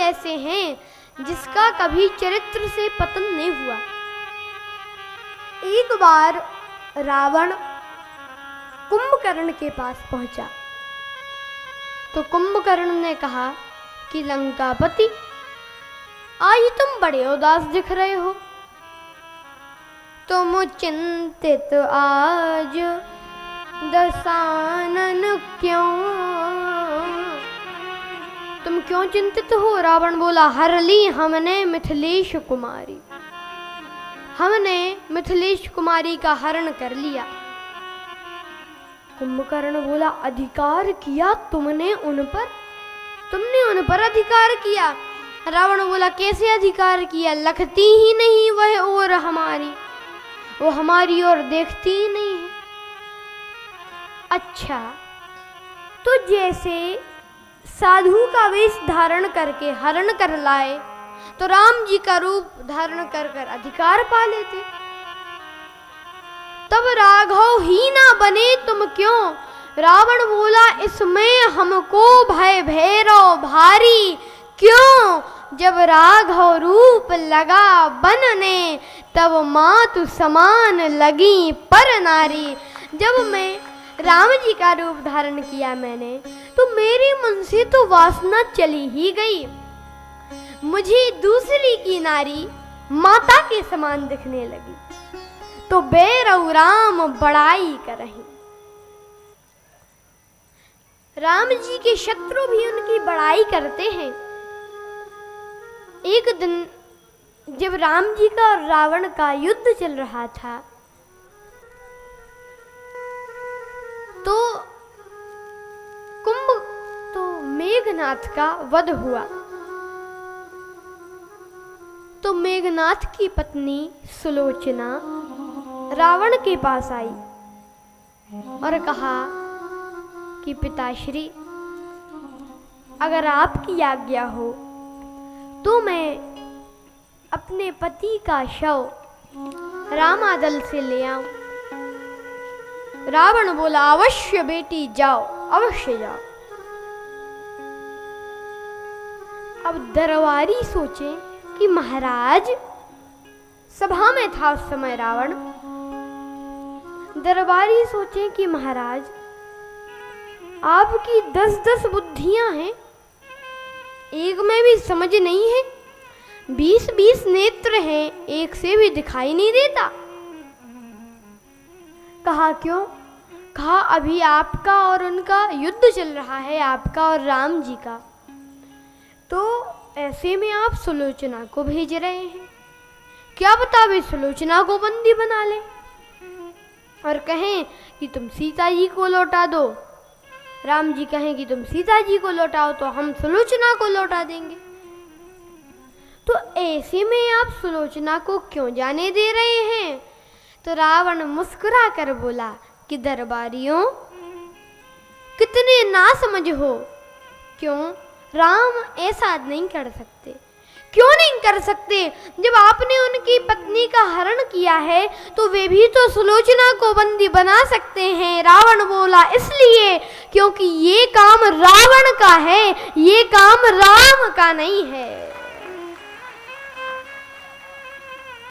ऐसे हैं जिसका कभी चरित्र से पतन नहीं हुआ। एक बार रावण कुंभकर्ण के पास पहुंचा तो कुंभकर्ण ने कहा कि लंकापति, आज तुम बड़े उदास दिख रहे हो। तुम चिंतित आज दशानन क्यों? तुम क्यों चिंतित हो? रावण बोला, हर ली हमने मिथिलेश कुमारी, हमने मिथिलेश कुमारी का हरण कर लिया। कुंभकर्ण बोला, अधिकार किया तुमने उन पर? तुमने उन पर अधिकार किया? रावण बोला, कैसे अधिकार किया? लखती ही नहीं वह और हमारी, वो हमारी ओर देखती ही नहीं है। अच्छा, तो जैसे साधु का वेश धारण करके हरण कर लाए तो राम जी का रूप धारण कर कर अधिकार पा लेते। तब राघव ही ना बने तुम क्यों? रावण बोला, इसमें हमको भय भैरव भारी क्यों? जब राघव रूप लगा बनने तब मातु समान लगी पर नारी। जब मैं राम जी का रूप धारण किया मैंने तो मेरे मन से तो वासना चली ही गई, मुझे दूसरी की नारी माता के समान दिखने लगी। तो बैरऊ राम बड़ाई करहीं। राम जी के शत्रु भी उनकी बड़ाई करते हैं। एक दिन जब राम जी का और रावण का युद्ध चल रहा था तो मेघनाथ का वध हुआ। तो मेघनाथ की पत्नी सुलोचना रावण के पास आई और कहा कि पिताश्री, अगर आपकी आज्ञा हो तो मैं अपने पति का शव रामादल से ले आऊं। रावण बोला, अवश्य बेटी जाओ, अवश्य जाओ। अब दरबारी सोचे कि महाराज, सभा में था उस समय रावण, दरबारी सोचे कि महाराज आपकी 10-10 बुद्धियां हैं, एक में भी समझ नहीं है, 20-20 नेत्र हैं, एक से भी दिखाई नहीं देता। कहा क्यों? कहा अभी आपका और उनका युद्ध चल रहा है, आपका और राम जी का, तो ऐसे में आप सुलोचना को भेज रहे हैं, क्या बता वे सुलोचना को बंदी बना लें और कहें कि तुम सीता जी को लौटा दो। राम जी कहें कि तुम सीता जी को लौटाओ तो हम सुलोचना को लौटा देंगे। तो ऐसे में आप सुलोचना को क्यों जाने दे रहे हैं? तो रावण मुस्कुरा कर बोला कि दरबारियों, कितने ना समझ हो। क्यों? राम ऐसा नहीं कर सकते। क्यों नहीं कर सकते? जब आपने उनकी पत्नी का हरण किया है तो वे भी तो सुलोचना को बंदी बना सकते हैं। रावण बोला, इसलिए क्योंकि ये काम रावण का है, ये काम राम का नहीं है।